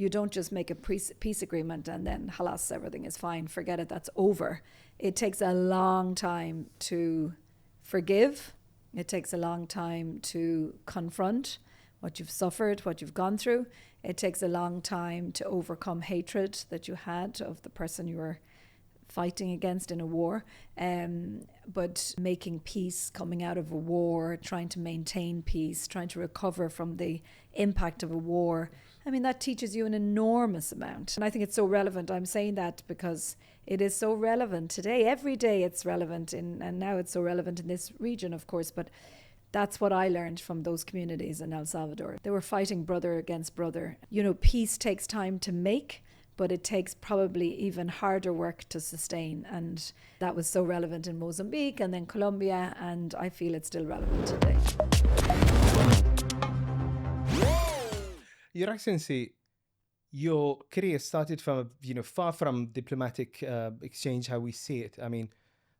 you don't just make a peace agreement and then halas, everything is fine, forget it, that's over. It takes a long time to forgive. It takes a long time to confront what you've suffered, what you've gone through. It takes a long time to overcome hatred that you had of the person you were fighting against in a war. But making peace, coming out of a war, trying to maintain peace, trying to recover from the impact of a war, I mean, that teaches you an enormous amount. And I think it's so relevant. I'm saying that because it is so relevant today. Every day it's relevant, and now it's so relevant in this region, of course. But that's what I learned from those communities in El Salvador. They were fighting brother against brother. You know, peace takes time to make, but it takes probably even harder work to sustain. And that was so relevant in Mozambique and then Colombia, and I feel it's still relevant today. Your Excellency, your career started from, far from diplomatic exchange, how we see it. I mean,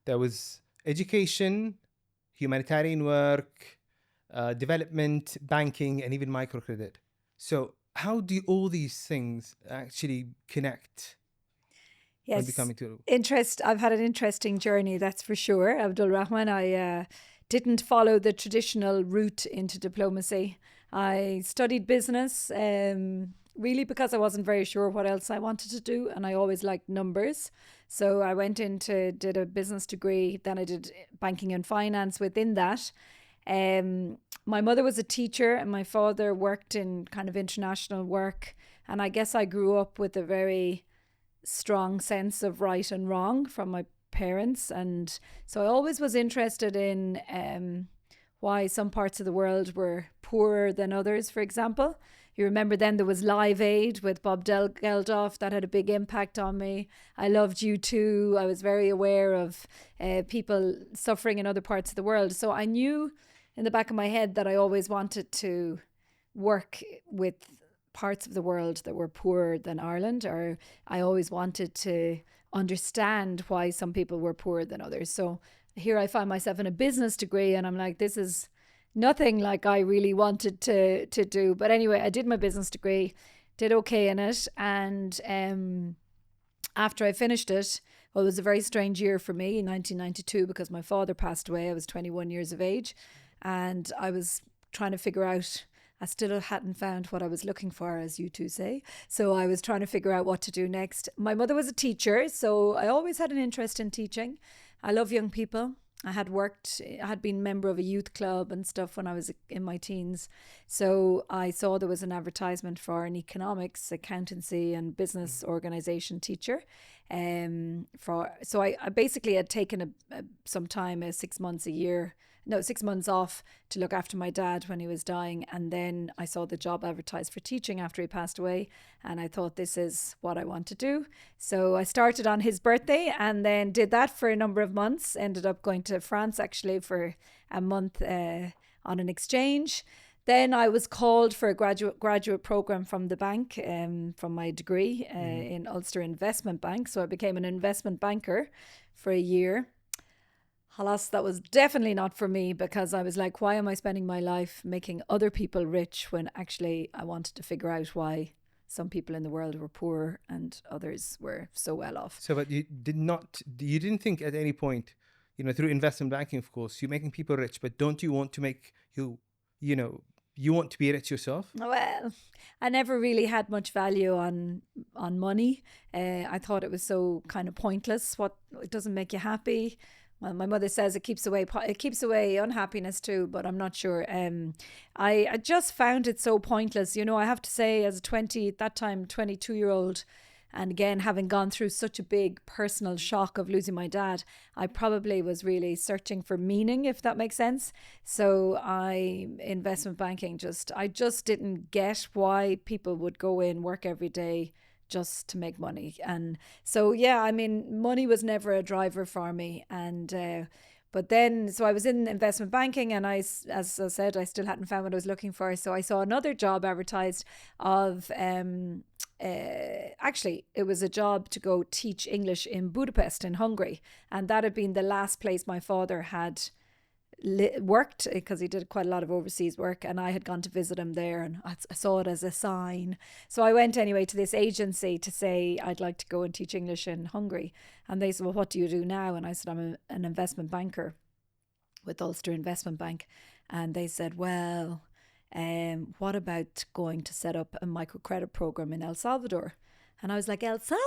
there was education, humanitarian work, development, banking, and even microcredit. So how do all these things actually connect? Yes, I've had an interesting journey, that's for sure, Abdul Rahman. I didn't follow the traditional route into diplomacy. I studied business really because I wasn't very sure what else I wanted to do, and I always liked numbers. So I did a business degree, then I did banking and finance within that. My mother was a teacher and my father worked in kind of international work, and I guess I grew up with a very strong sense of right and wrong from my parents, and so I always was interested in why some parts of the world were poorer than others. For example, you remember then there was Live Aid with Bob Geldof. That had a big impact on me. I loved U2. I was very aware of people suffering in other parts of the world. So I knew in the back of my head that I always wanted to work with parts of the world that were poorer than Ireland, or I always wanted to understand why some people were poorer than others. So here I find myself in a business degree and I'm like, this is nothing like I really wanted to do. But anyway, I did my business degree, did okay in it. And after I finished it, well, it was a very strange year for me in 1992 because my father passed away. I was 21 years of age and I was trying to figure out, I still hadn't found what I was looking for, as you two say. So I was trying to figure out what to do next. My mother was a teacher, so I always had an interest in teaching. I love young people. I had been member of a youth club and stuff when I was in my teens. So I saw there was an advertisement for an economics, accountancy and business organization teacher. So I basically had taken some time, 6 months off to look after my dad when he was dying. And then I saw the job advertised for teaching after he passed away. And I thought, this is what I want to do. So I started on his birthday and then did that for a number of months. Ended up going to France actually for a month on an exchange. Then I was called for a graduate program from the bank, from my degree in Ulster Investment Bank. So I became an investment banker for a year. Alas, that was definitely not for me because I was like, why am I spending my life making other people rich when actually I wanted to figure out why some people in the world were poor and others were so well off. So, but you didn't think at any point, through investment banking, of course, you're making people rich, but don't you want to make you want to be rich yourself? Well, I never really had much value on money. I thought it was so kind of pointless. It doesn't make you happy. Well, my mother says it keeps away unhappiness too, but I'm not sure. I just found it so pointless. I have to say, as a 22-year-old, and again, having gone through such a big personal shock of losing my dad, I probably was really searching for meaning, if that makes sense. So investment banking, I just didn't get why people would go in, work every day just to make money. And so, yeah, I mean, money was never a driver for me. And but then, so I was in investment banking and as I said, I still hadn't found what I was looking for. So I saw another job advertised of, actually, it was a job to go teach English in Budapest in Hungary. And that had been the last place my father had worked, because he did quite a lot of overseas work, and I had gone to visit him there, and I saw it as a sign. So I went anyway to this agency to say I'd like to go and teach English in Hungary. And they said, well, what do you do now? And I said, I'm an investment banker with Ulster Investment Bank. And they said, well, what about going to set up a microcredit program in El Salvador? And I was like, El Salvador?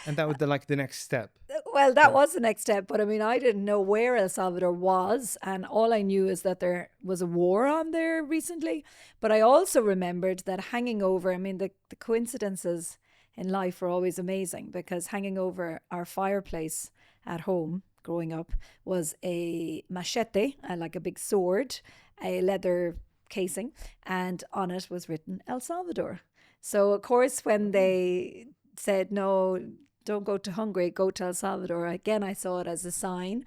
And that was the next step. Well, that was the next step. But I mean, I didn't know where El Salvador was. And all I knew is that there was a war on there recently. But I also remembered that hanging over, I mean, the coincidences in life are always amazing, because hanging over our fireplace at home growing up was a machete, like a big sword, a leather casing, and on it was written El Salvador. So, of course, when they said, no, don't go to Hungary, go to El Salvador, again, I saw it as a sign.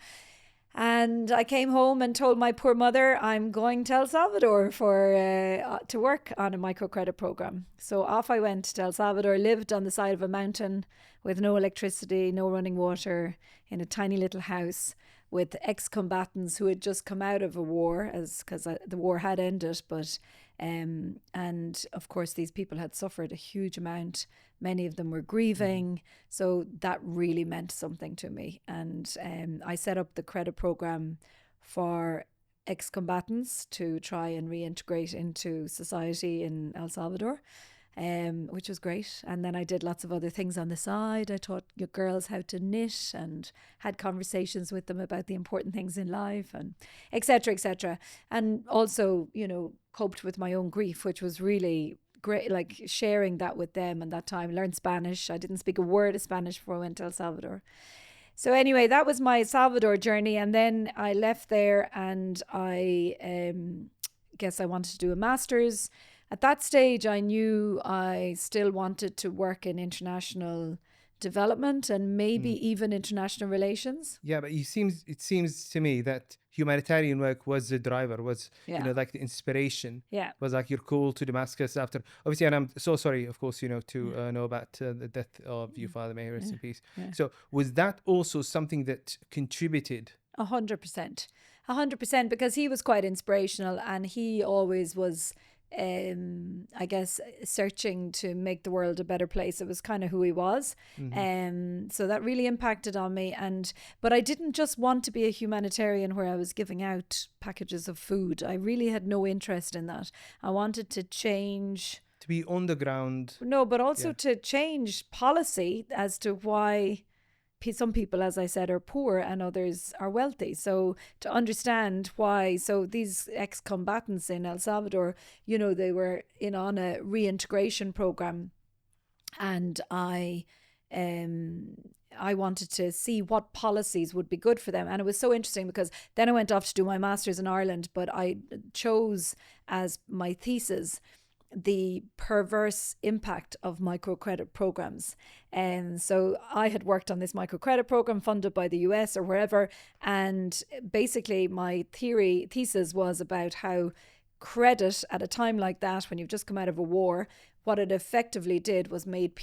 And I came home and told my poor mother, I'm going to El Salvador to work on a microcredit program. So off I went to El Salvador, lived on the side of a mountain with no electricity, no running water, in a tiny little house with ex-combatants who had just come out of a war, because the war had ended, but and of course these people had suffered a huge amount. Many of them were grieving, so that really meant something to me. And I set up the credit program for ex-combatants to try and reintegrate into society in El Salvador, which was great. And then I did lots of other things on the side. I taught your girls how to knit and had conversations with them about the important things in life, and etc., etc. And also, you know, coped with my own grief, which was really great, like sharing that with them. And that time learned Spanish. I didn't speak a word of Spanish before I went to El Salvador. So anyway, that was my Salvador journey. And then I left there, and I guess I wanted to do a master's. At that stage, I knew I still wanted to work in international development and maybe even international relations. Yeah, but it seems to me that humanitarian work was the driver, was you know, like the inspiration. Yeah, was like your call to Damascus after, obviously, and I'm so sorry, of course, you know, to know about the death of your father. May he rest in peace. So was that also something that contributed? 100%, 100%, because he was quite inspirational, and he always was, I guess, searching to make the world a better place. It was kind of who he was. So that really impacted on me. But I didn't just want to be a humanitarian where I was giving out packages of food. I really had no interest in that. I wanted to change, to be on the ground. No, but also to change policy as to why some people, as I said, are poor and others are wealthy. So to understand why, so these ex-combatants in El Salvador, you know, they were on a reintegration program, and I wanted to see what policies would be good for them. And it was so interesting, because then I went off to do my master's in Ireland, but I chose as my thesis the perverse impact of microcredit programs. And so I had worked on this microcredit program funded by the US or wherever. And basically my thesis was about how credit at a time like that, when you've just come out of a war, what it effectively did was it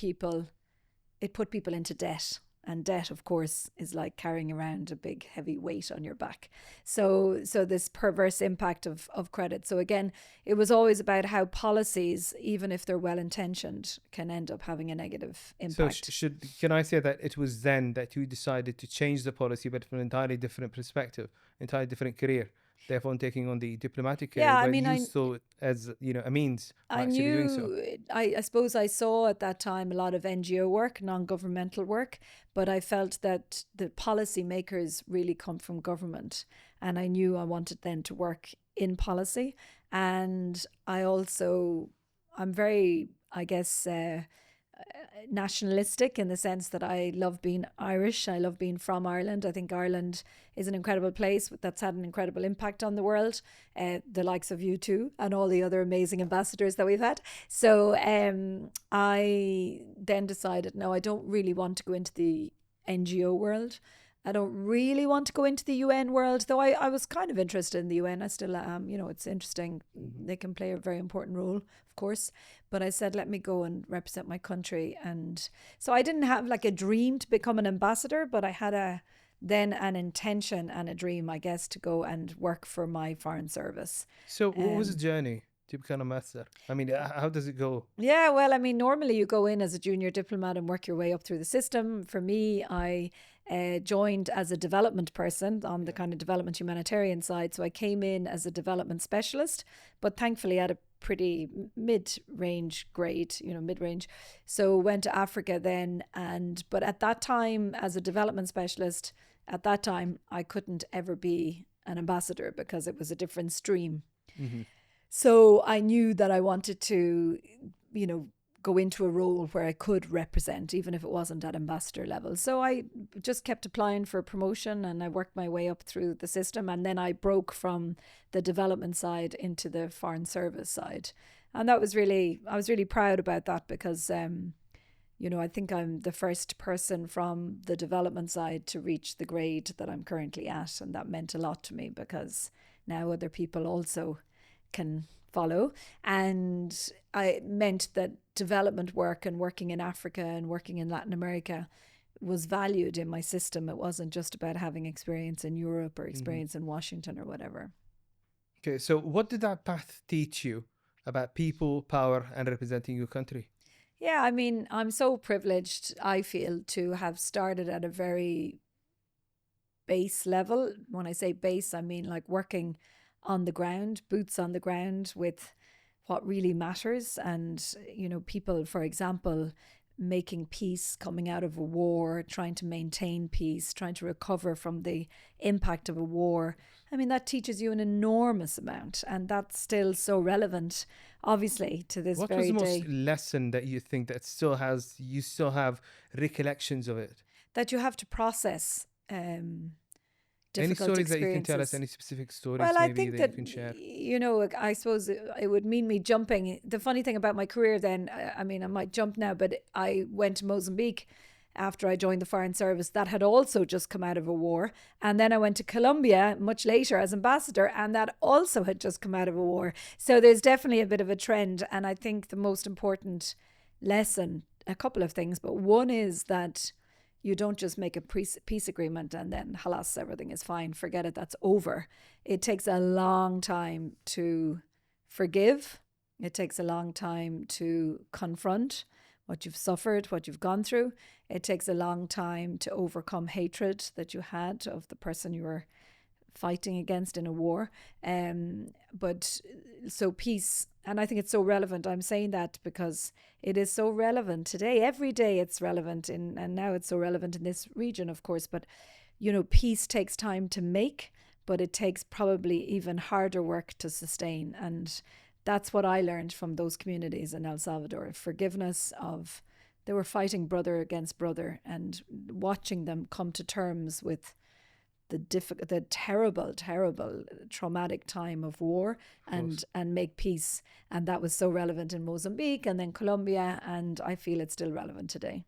put people into debt. And debt, of course, is like carrying around a big heavy weight on your back. So this perverse impact of credit. So again, it was always about how policies, even if they're well-intentioned, can end up having a negative impact. So can I say that it was then that you decided to change the policy, but from an entirely different perspective, entirely different career? Therefore, taking on the diplomatic career, I mean, you saw it as, you know, a means of actually doing so. I suppose I saw at that time a lot of NGO work, non-governmental work, but I felt that the policy makers really come from government, and I knew I wanted then to work in policy. And I'm very, I guess, nationalistic in the sense that I love being Irish. I love being from Ireland. I think Ireland is an incredible place that's had an incredible impact on the world, the likes of you too, and all the other amazing ambassadors that we've had. So I then decided, no, I don't really want to go into the NGO world. I don't really want to go into the UN world, though I was kind of interested in the UN. I still am. You know, it's interesting. They can play a very important role, of course. But I said, let me go and represent my country. And so I didn't have like a dream to become an ambassador, but I had then an intention and a dream, I guess, to go and work for my foreign service. So what was the journey to become a master? I mean, how does it go? Yeah, well, I mean, normally you go in as a junior diplomat and work your way up through the system. For me, I joined as a development person on the kind of development humanitarian side. So I came in as a development specialist, but thankfully at a pretty mid-range grade, mid-range. So went to Africa then. But at that time, as a development specialist, at that time, I couldn't ever be an ambassador because it was a different stream. Mm-hmm. So I knew that I wanted to, go into a role where I could represent, even if it wasn't at ambassador level. So I just kept applying for promotion and I worked my way up through the system. And then I broke from the development side into the foreign service side. And I was really proud about that because, I think I'm the first person from the development side to reach the grade that I'm currently at. And that meant a lot to me because now other people also can follow. And I meant that development work and working in Africa and working in Latin America was valued in my system. It wasn't just about having experience in Europe or experience in Washington or whatever. Okay, so what did that path teach you about people, power, and representing your country? Yeah, I mean, I'm so privileged, I feel, to have started at a very base level. When I say base, I mean like working on the ground, boots on the ground with what really matters. And, people, for example, making peace, coming out of a war, trying to maintain peace, trying to recover from the impact of a war. I mean, that teaches you an enormous amount. And that's still so relevant, obviously, to this very day. What was the most lesson that you think that you still have recollections of it? That you have to process any stories that you can tell us? Any specific stories maybe that you can share? I suppose it would mean me jumping. The funny thing about my career then, I mean, I might jump now, but I went to Mozambique after I joined the Foreign Service. That had also just come out of a war. And then I went to Colombia much later as ambassador, and that also had just come out of a war. So there's definitely a bit of a trend. And I think the most important lesson, a couple of things, but one is that you don't just make a peace agreement and then, halas, everything is fine, forget it, that's over. It takes a long time to forgive. It takes a long time to confront what you've suffered, what you've gone through. It takes a long time to overcome hatred that you had of the person you were fighting against in a war. But so peace, and I think it's so relevant. I'm saying that because it is so relevant today. Every day it's relevant and now it's so relevant in this region, of course. But, peace takes time to make, but it takes probably even harder work to sustain. And that's what I learned from those communities in El Salvador. Forgiveness of, they were fighting brother against brother and watching them come to terms with the terrible, traumatic time of war and make peace. And that was so relevant in Mozambique and then Colombia, and I feel it's still relevant today.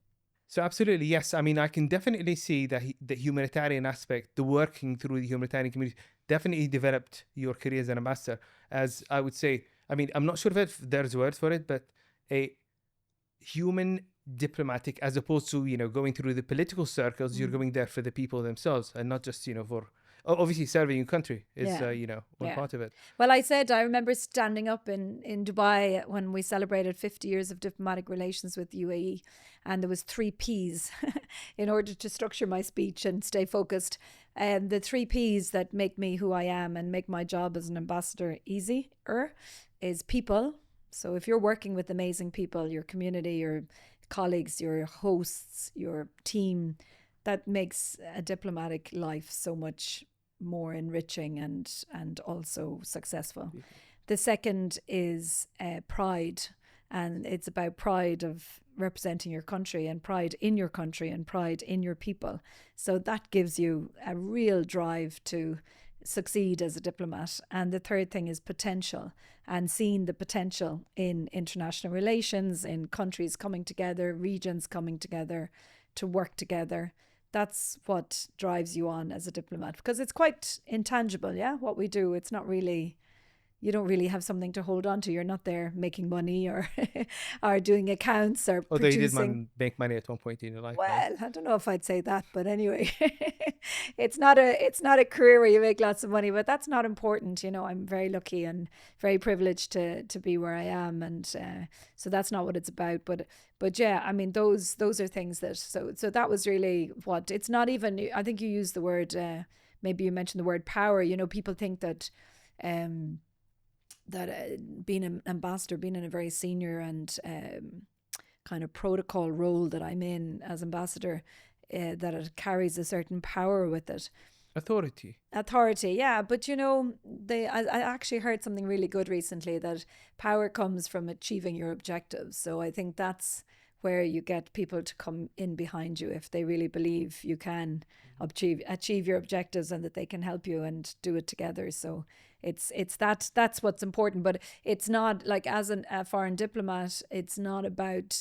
So absolutely, yes. I mean, I can definitely see that the humanitarian aspect, the working through the humanitarian community, definitely developed your career as an ambassador. As I would say, I mean, I'm not sure if there's words for it, but a human diplomatic, as opposed to going through the political circles. You're going there for the people themselves and not just for obviously serving your country is one part of it. Well, I remember standing up in Dubai when we celebrated 50 years of diplomatic relations with the UAE, and there was 3 P's in order to structure my speech and stay focused. And the 3 P's that make me who I am and make my job as an ambassador easier is people. So if you're working with amazing people, your community, your colleagues, your hosts, your team, that makes a diplomatic life so much more enriching and also successful. Yeah. The second is pride, and it's about pride of representing your country and pride in your country and pride in your people. So that gives you a real drive to succeed as a diplomat. And the third thing is potential, and seeing the potential in international relations, in countries coming together, regions coming together to work together. That's what drives you on as a diplomat, because it's quite intangible, what we do. It's not really you don't really have something to hold on to. You're not there making money or or doing accounts or Although producing. you did make money at one point in your life. Well, I don't know if I'd say that, but anyway, it's not a career where you make lots of money, but that's not important. You know, I'm very lucky and very privileged to be where I am, and so that's not what it's about. But yeah, I mean, those are things that so that was really what it's not even. I think you used the word. Maybe you mentioned the word power. You know, people think that. Being an ambassador, being in a very senior and kind of protocol role that I'm in as ambassador, that it carries a certain power with it. Authority, yeah. But you know, I actually heard something really good recently, that power comes from achieving your objectives. So I think that's where you get people to come in behind you if they really believe you can achieve your objectives and that they can help you and do it together. So it's that's what's important. But it's not like, as a foreign diplomat, it's not about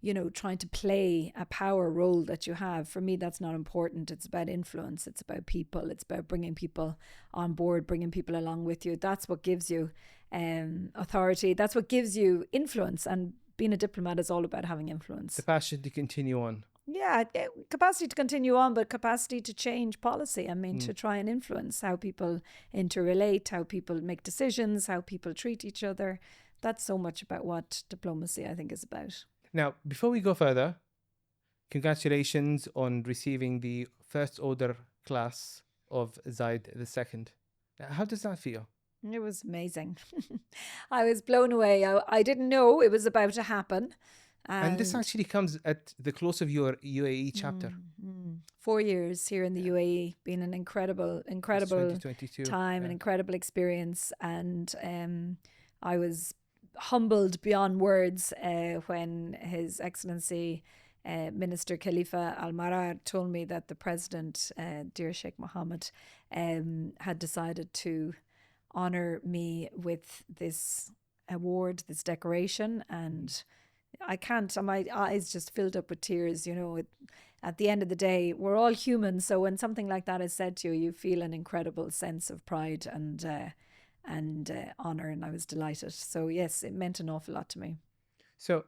you know, trying to play a power role that you have. For me, that's not important. It's about influence. It's about people. It's about bringing people on board, bringing people along with you. That's what gives you authority. That's what gives you influence. And being a diplomat is all about having influence. The passion to continue on. Yeah, capacity to continue on, but capacity to change policy. I mean, to try and influence how people interrelate, how people make decisions, how people treat each other. That's so much about what diplomacy, I think, is about. Now, before we go further, congratulations on receiving the First Order class of Zayed II. How does that feel? It was amazing. I was blown away. I didn't know it was about to happen. And this actually comes at the close of your UAE chapter. 4 years here in the UAE, been an incredible time, an incredible experience. And I was humbled beyond words when His Excellency Minister Khalifa Al-Marar told me that the President, dear Sheikh Mohammed, had decided to honour me with this award, this decoration. And I can't, my eyes just filled up with tears. You know, at the end of the day, we're all human. So when something like that is said to you, you feel an incredible sense of pride and honour, and I was delighted. So yes, it meant an awful lot to me. So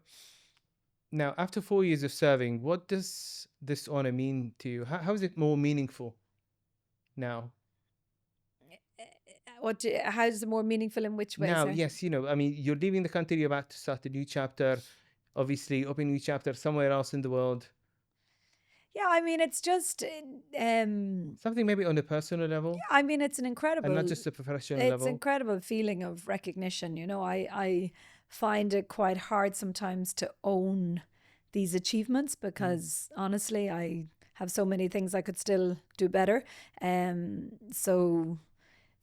now, after 4 years of serving, what does this honour mean to you? How is it more meaningful now? How is it more meaningful in which way? Now, sir? yes, you know, I mean, you're leaving the country, you're about to start a new chapter, obviously opening a new chapter somewhere else in the world. Yeah, I mean, it's just something maybe on a personal level. Yeah, I mean, it's an incredible, and not just a professional level. It's an incredible feeling of recognition. You know, I find it quite hard sometimes to own these achievements because honestly, I have so many things I could still do better. So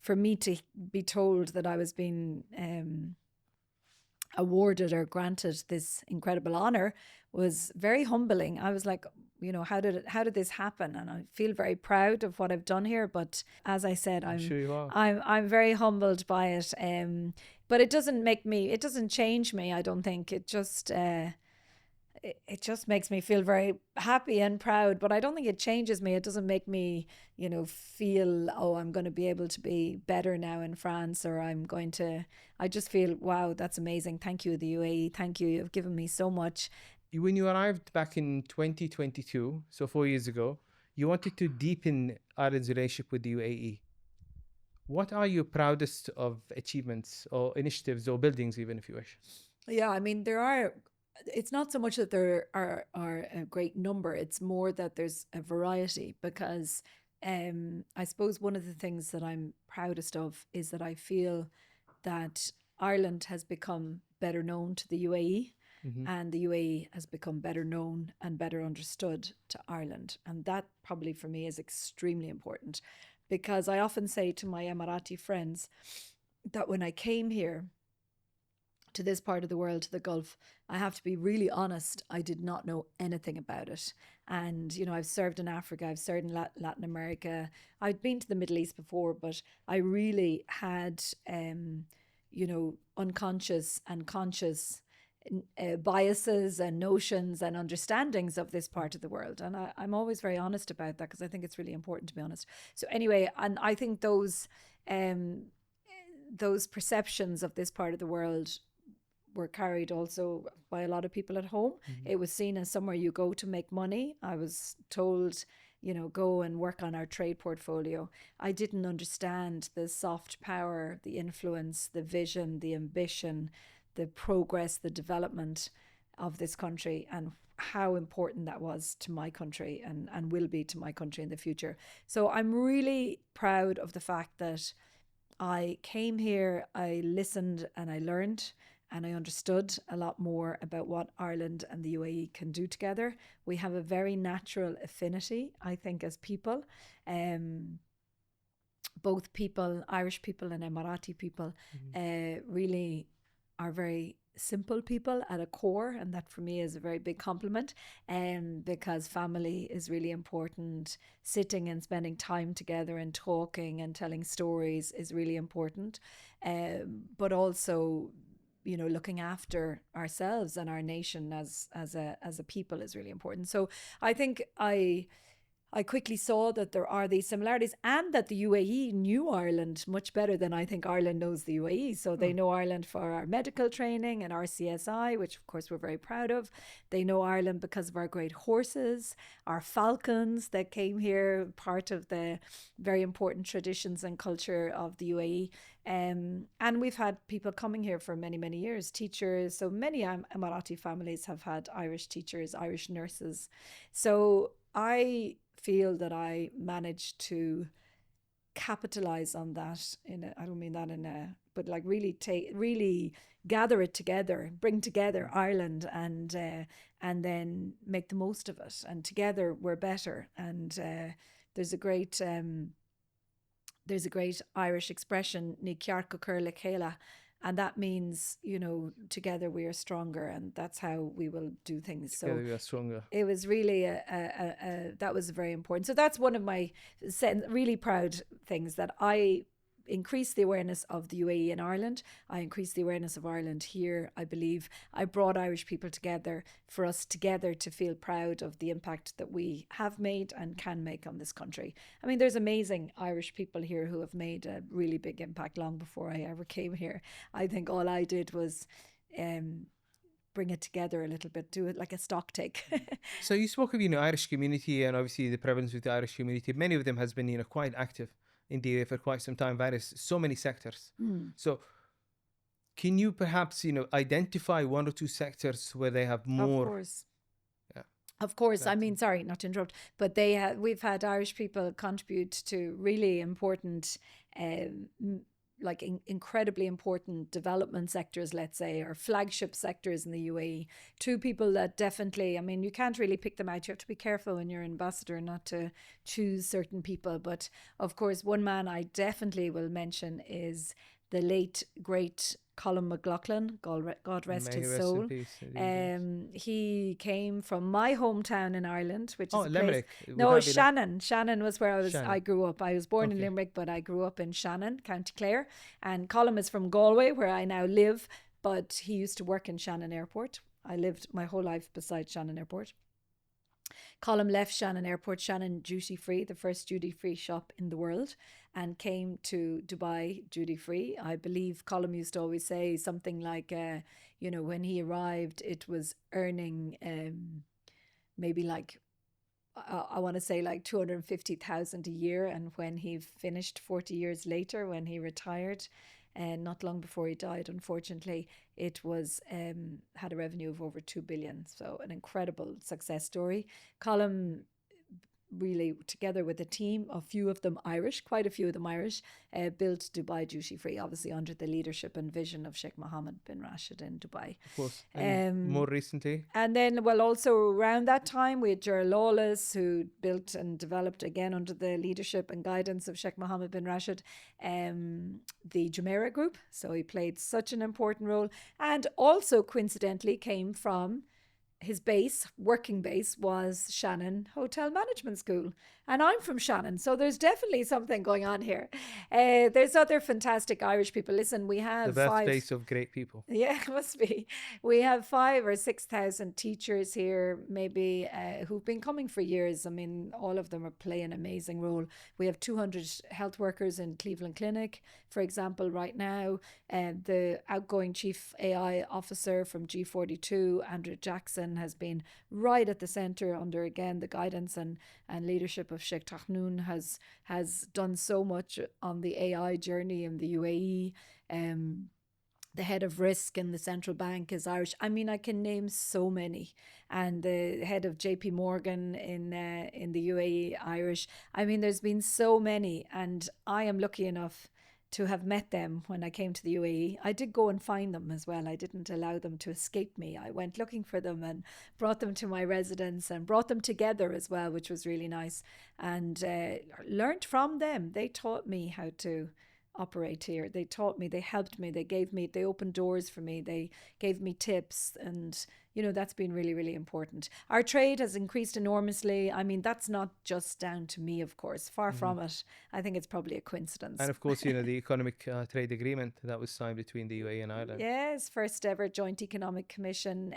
for me to be told that I was being awarded or granted this incredible honor was very humbling. I was like, you know, how did this happen? And I feel very proud of what I've done here. But as I said, I'm sure you are. I'm very humbled by it. But it doesn't change me. I don't think it just makes me feel very happy and proud, but I don't think it changes me. It doesn't make me, you know, feel, oh, I'm going to be able to be better now in France, or I just feel, wow, that's amazing. Thank you, the UAE. Thank you. You've given me so much. When you arrived back in 2022, so 4 years ago, you wanted to deepen Ireland's relationship with the UAE. What are your proudest of achievements or initiatives or buildings, even if you wish? Yeah, I mean, it's not so much that there are a great number, it's more that there's a variety, because I suppose one of the things that I'm proudest of is that I feel that Ireland has become better known to the UAE, and the UAE has become better known and better understood to Ireland. And that probably for me is extremely important, because I often say to my Emirati friends that when I came here to this part of the world, to the Gulf, I have to be really honest, I did not know anything about it. And, you know, I've served in Africa, I've served in Latin America, I'd been to the Middle East before, but I really had, you know, unconscious and conscious biases and notions and understandings of this part of the world. And I'm always very honest about that, because I think it's really important to be honest. So anyway, and I think those those perceptions of this part of the world were carried also by a lot of people at home. It was seen as somewhere you go to make money. I was told, go and work on our trade portfolio. I didn't understand the soft power, the influence, the vision, the ambition, the progress, the development of this country, and how important that was to my country and will be to my country in the future. So I'm really proud of the fact that I came here, I listened and I learned and I understood a lot more about what Ireland and the UAE can do together. We have a very natural affinity, I think, as people. Both people, Irish people and Emirati people, really are very simple people at a core, and that for me is a very big compliment, because family is really important. Sitting and spending time together and talking and telling stories is really important, but also looking after ourselves and our nation as a people is really important. So I think I quickly saw that there are these similarities, and that the UAE knew Ireland much better than I think Ireland knows the UAE. So they know Ireland for our medical training and RCSI, which of course we're very proud of. They know Ireland because of our great horses, our falcons that came here, part of the very important traditions and culture of the UAE. And we've had people coming here for many, many years, teachers. So many Emirati families have had Irish teachers, Irish nurses. So I feel that I managed to capitalize on that I don't mean that but like really gather it together, bring together Ireland and then make the most of it. And together we're better. And there's a great Irish expression, Ní ceart chur le chéile, and that means, together we are stronger, and that's how we will do things. Together we are stronger. It was really that was very important. So that's one of my really proud things, that I increased the awareness of the UAE in Ireland. I increased the awareness of Ireland here. I believe I brought Irish people together for us together to feel proud of the impact that we have made and can make on this country. I mean, there's amazing Irish people here who have made a really big impact long before I ever came here. I think all I did was bring it together a little bit, do it like a stock take. So you spoke of, Irish community, and obviously the prevalence with the Irish community. Many of them has been, quite active in the UAE for quite some time, so many sectors. So can you perhaps, identify one or two sectors where they have more? Of course. Yeah. Of course. I mean, sorry, not to interrupt, but we've had Irish people contribute to really important incredibly important development sectors, let's say, or flagship sectors in the UAE. Two people that definitely, I mean, you can't really pick them out. You have to be careful when you're an ambassador not to choose certain people. But of course, one man I definitely will mention is the late, great Colm McLoughlin, God rest his soul. He came from my hometown in Ireland, which is Limerick. No, Shannon. Shannon was where I grew up. I was born in Limerick, but I grew up in Shannon, County Clare. And Colm is from Galway, where I now live, but he used to work in Shannon Airport. I lived my whole life beside Shannon Airport. Colm left Shannon Airport, Shannon Duty Free, the first duty free shop in the world, and came to Dubai duty free. I believe Colm used to always say something like, when he arrived, it was earning maybe like, I want to say like 250,000 a year. And when he finished 40 years later, when he retired, and not long before he died, unfortunately, it was had a revenue of over 2 billion. So an incredible success story. Colm really, together with a team, a few of them Irish, quite a few of them Irish, built Dubai duty free, obviously under the leadership and vision of Sheikh Mohammed bin Rashid in Dubai. Of course. And more recently? And then, also around that time, we had Ger Lawless, who built and developed, again under the leadership and guidance of Sheikh Mohammed bin Rashid, the Jumeirah Group. So he played such an important role, and also coincidentally came from his working base was Shannon Hotel Management School. And I'm from Shannon, so there's definitely something going on here. There's other fantastic Irish people. Listen, we have the birthplace of great people. Yeah, it must be. We have 5,000 or 6,000 teachers here, maybe, who've been coming for years. I mean, all of them are playing an amazing role. We have 200 health workers in Cleveland Clinic, for example, right now. The outgoing chief AI officer from G42, Andrew Jackson, has been right at the center under, again, the guidance and leadership of Sheikh Tahnoon, has done so much on the AI journey in the UAE. The head of risk in the central bank is Irish. I mean, I can name so many. And the head of JP Morgan in the UAE, Irish. I mean, there's been so many, and I am lucky enough to have met them when I came to the UAE. I did go and find them as well. I didn't allow them to escape me. I went looking for them and brought them to my residence and brought them together as well, which was really nice. And learned from them. They taught me how to operate here. They taught me, they helped me, they opened doors for me, they gave me tips, and that's been really, really important. Our trade has increased enormously. I mean, that's not just down to me, of course, far from it. I think it's probably a coincidence. And of course, the economic trade agreement that was signed between the UAE and Ireland. Yes, first ever Joint Economic Commission.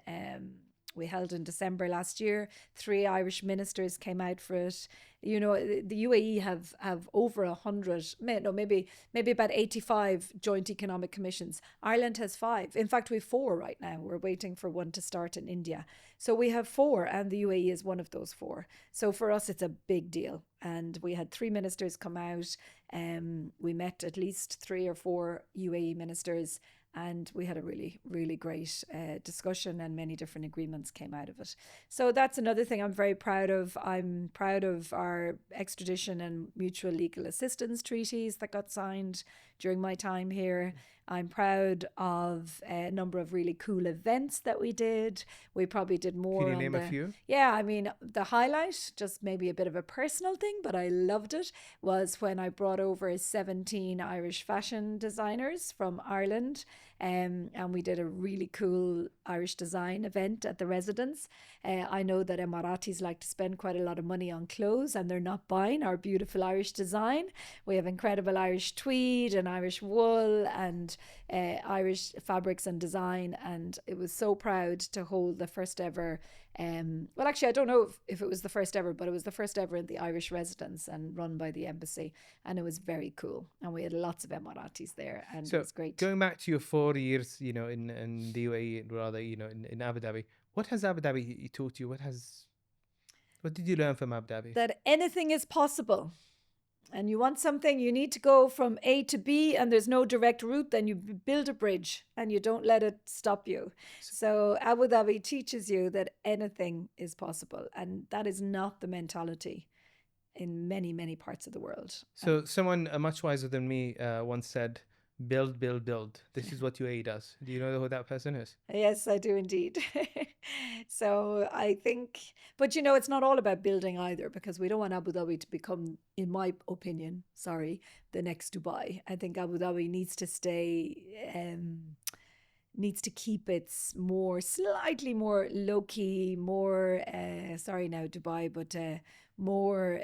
We held in December last year. 3 Irish ministers came out for it. The UAE have over 100, maybe about 85 joint economic commissions. Ireland has 5. In fact, we have 4 right now. We're waiting for one to start in India. So we have 4, and the UAE is one of those 4. So for us, it's a big deal. And we had 3 ministers come out. We met at least 3 or 4 UAE ministers. And we had a really, really great discussion, and many different agreements came out of it. So that's another thing I'm very proud of. I'm proud of our extradition and mutual legal assistance treaties that got signed during my time here. I'm proud of a number of really cool events that we did. We probably did more. Can you name a few? Yeah, I mean, the highlight, just maybe a bit of a personal thing, but I loved it, was when I brought over 17 Irish fashion designers from Ireland. And we did a really cool Irish design event at the residence. I know that Emiratis like to spend quite a lot of money on clothes, and they're not buying our beautiful Irish design. We have incredible Irish tweed and Irish wool and Irish fabrics and design, and it was so proud to hold the first ever well, actually, I don't know if it was the first ever, but it was the first ever in the Irish residence and run by the embassy, and it was very cool. And we had lots of Emiratis there, and it was great. Going back to your 4 years, in the UAE, rather, in Abu Dhabi, what has Abu Dhabi taught you? What did you learn from Abu Dhabi? That anything is possible. And you want something, you need to go from A to B, and there's no direct route, then you build a bridge and you don't let it stop you. So Abu Dhabi teaches you that anything is possible, and that is not the mentality in many, many parts of the world. So someone much wiser than me once said, build, build, build. This is what UAE does. Do you know who that person is? Yes, I do indeed. So I think, but it's not all about building either, because we don't want Abu Dhabi to become, in my opinion, the next Dubai. I think Abu Dhabi needs to stay, needs to keep its slightly more low-key, more, sorry now Dubai, but more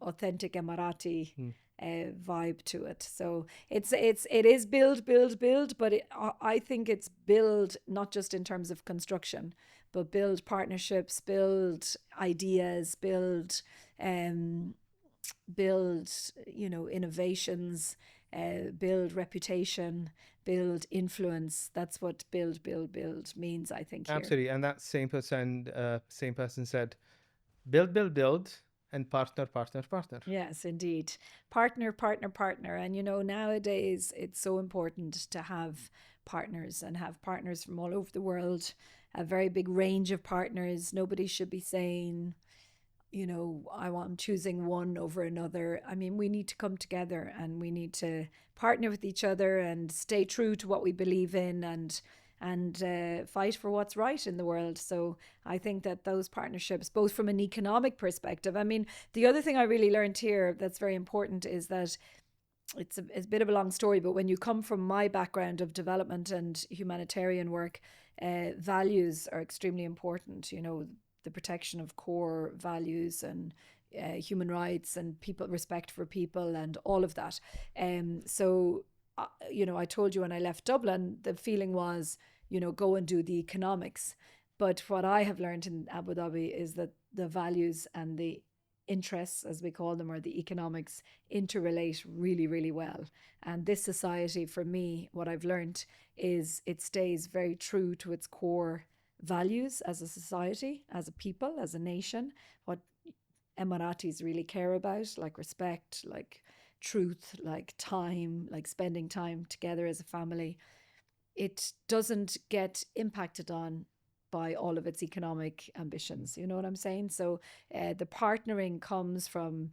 authentic Emirati vibe to it. So it is build, but I think it's build not just in terms of construction, but build partnerships, build ideas, build innovations, build reputation, build influence. That's what build means, I think. Absolutely. Here. And that same person said, build, and partner. Yes, indeed. Partner. And nowadays it's so important to have partners, and have partners from all over the world, a very big range of partners. Nobody should be saying, I'm choosing one over another. I mean, we need to come together, and we need to partner with each other and stay true to what we believe in, and fight for what's right in the world. So I think that those partnerships, both from an economic perspective, I mean, the other thing I really learned here that's very important is that it's a bit of a long story, but when you come from my background of development and humanitarian work, values are extremely important, you know, the protection of core values and human rights and people, respect for people and all of that. So, you know, I told you when I left Dublin, the feeling was, you know, go and do the economics. But what I have learned in Abu Dhabi is that the values and the interests, as we call them, or the economics, interrelate really, really well. And this society, for me, what I've learned is it stays very true to its core values as a society, as a people, as a nation, what Emiratis really care about, like respect, like truth, like time, like spending time together as a family. It doesn't get impacted on by all of its economic ambitions. You know what I'm saying? So the partnering comes from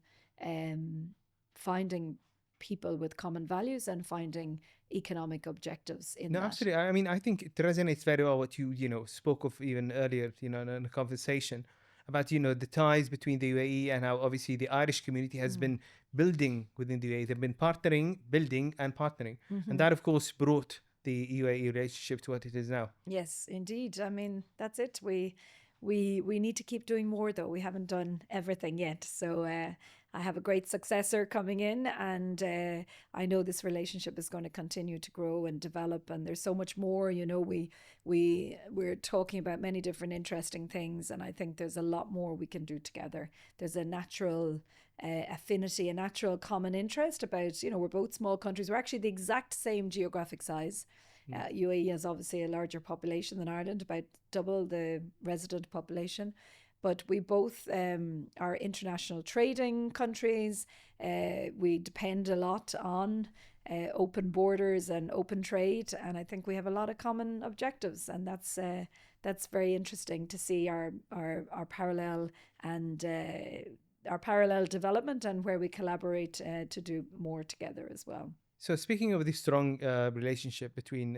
finding people with common values and finding economic objectives in that. Absolutely. I mean, I think it resonates very well what you know, spoke of even earlier, you know, in a conversation about, you know, the ties between the UAE and how obviously the Irish community has been building within the UAE. They've been partnering, building and partnering. And that, of course, brought the UAE relationship to what it is now. Yes, indeed. I mean, that's it. We need to keep doing more, though. We haven't done everything yet. So I have a great successor coming in, and I know this relationship is going to continue to grow and develop. And there's so much more. You know, we're talking about many different interesting things, and I think there's a lot more we can do together. There's a natural affinity, a natural common interest about, you know, we're both small countries. We're actually the exact same geographic size. UAE has obviously a larger population than Ireland, about double the resident population. But we both are international trading countries. We depend a lot on open borders and open trade. And I think we have a lot of common objectives. And that's very interesting to see our parallel and our parallel development and where we collaborate to do more together as well. So speaking of the strong relationship between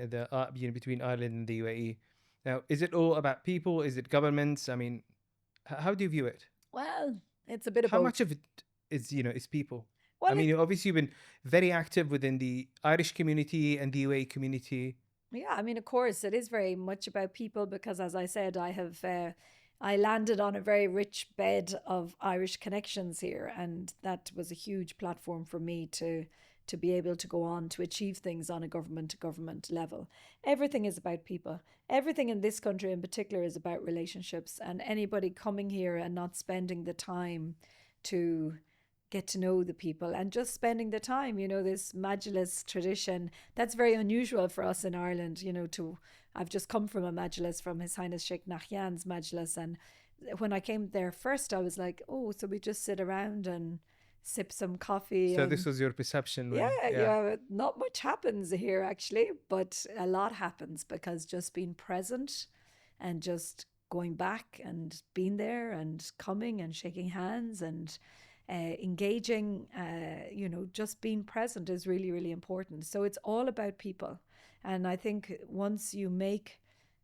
between Ireland and the UAE, now is it all about people? Is it governments? I mean, how do you view it? Well, it's a bit of how both. much of it is, you know, is people? Well, I mean, obviously you've been very active within the Irish community and the UAE community. Yeah, I mean, of course, it is very much about people because, as I said, I landed on a very rich bed of Irish connections here, and that was a huge platform for me to be able to go on to achieve things on a government-to-government level. Everything is about people. Everything in this country in particular is about relationships, and anybody coming here and not spending the time to get to know the people and just spending the time, you know, this Majlis tradition, that's very unusual for us in Ireland, you know, I've just come from a Majlis, from His Highness Sheikh Nahyan's Majlis, and when I came there first, I was like, oh, so we just sit around and sip some coffee. So this was your perception? Yeah, not much happens here actually, but a lot happens because just being present and just going back and being there and coming and shaking hands and engaging, you know, just being present is really, really important. So it's all about people. And I think once you make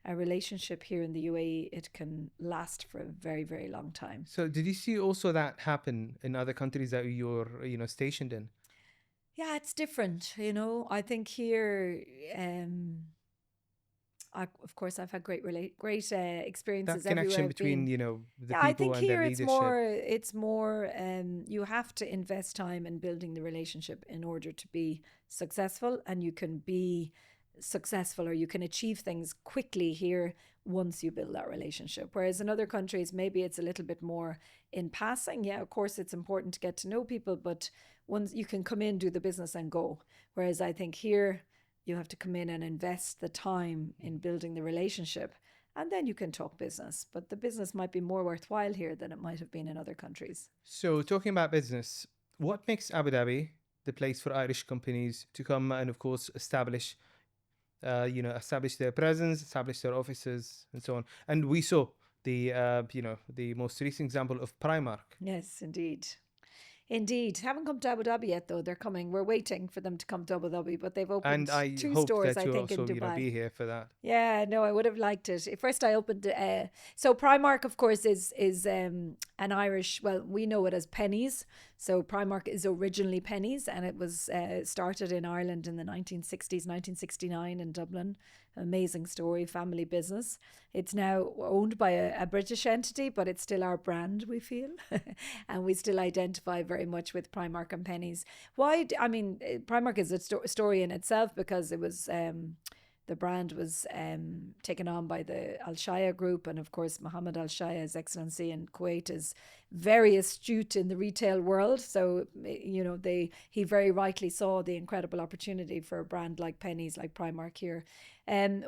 a relationship here in the UAE, it can last for a very, very long time. So did you see also that happen in other countries that you're, you know, stationed in? Yeah, it's different. You know, I think here, of course, I've had great experiences. That connection between, you know, the people I think and here their leadership. it's more, you have to invest time in building the relationship in order to be successful, and you can be successful or you can achieve things quickly here once you build that relationship. Whereas in other countries, maybe it's a little bit more in passing. Yeah, of course, it's important to get to know people, but once you can come in, do the business and go. Whereas I think here, you have to come in and invest the time in building the relationship, and then you can talk business. But the business might be more worthwhile here than it might have been in other countries. So talking about business, what makes Abu Dhabi the place for Irish companies to come and, of course, establish their presence, establish their offices, and so on? And we saw the most recent example of Primark. Yes, indeed. Indeed. Haven't come to Abu Dhabi yet, though. They're coming. We're waiting for them to come to Abu Dhabi, but they've opened two stores, I think, in Dubai. And I hope that you'll also be here for that. Yeah, no, I would have liked it. First, I opened. So Primark, of course, is an Irish. Well, we know it as Pennies. So Primark is originally Pennies, and it was started in Ireland in the 1960s, 1969 in Dublin. amazing story, family business. It's now owned by a British entity, but it's still our brand, we feel. And we still identify very much with Primark and Pennies. Primark is a story in itself, because it was... the brand was taken on by the Al Shaya group, and of course Mohammed Al Shaya, His Excellency in Kuwait, is very astute in the retail world. So he very rightly saw the incredible opportunity for a brand like Pennies, like Primark here.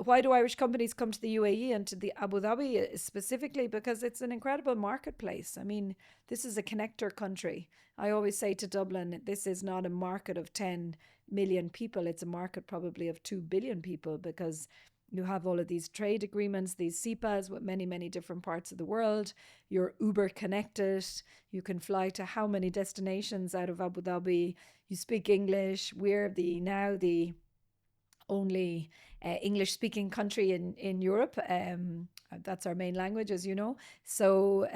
Why do Irish companies come to the UAE and to the Abu Dhabi specifically? Because it's an incredible marketplace. I mean, this is a connector country. I always say to Dublin, this is not a market of 10 million people. It's a market probably of 2 billion people, because you have all of these trade agreements, these CEPAs with many, many different parts of the world. You're Uber connected. You can fly to how many destinations out of Abu Dhabi. You speak English. We're now the only English-speaking country in Europe. That's our main language, as you know. So,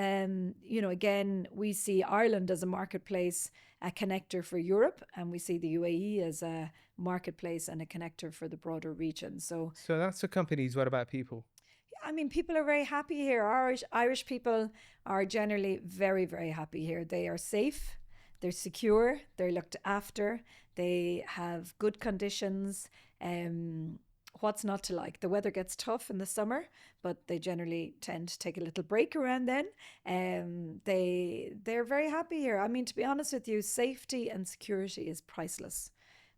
again, we see Ireland as a marketplace, a connector for Europe, and we see the UAE as a marketplace and a connector for the broader region. So that's for companies. What about people? I mean, people are very happy here. Irish people are generally very, very happy here. They are safe, they're secure, they're looked after, they have good conditions. What's not to like? The weather gets tough in the summer, but they generally tend to take a little break around then. They're very happy here. I mean, to be honest with you, safety and security is priceless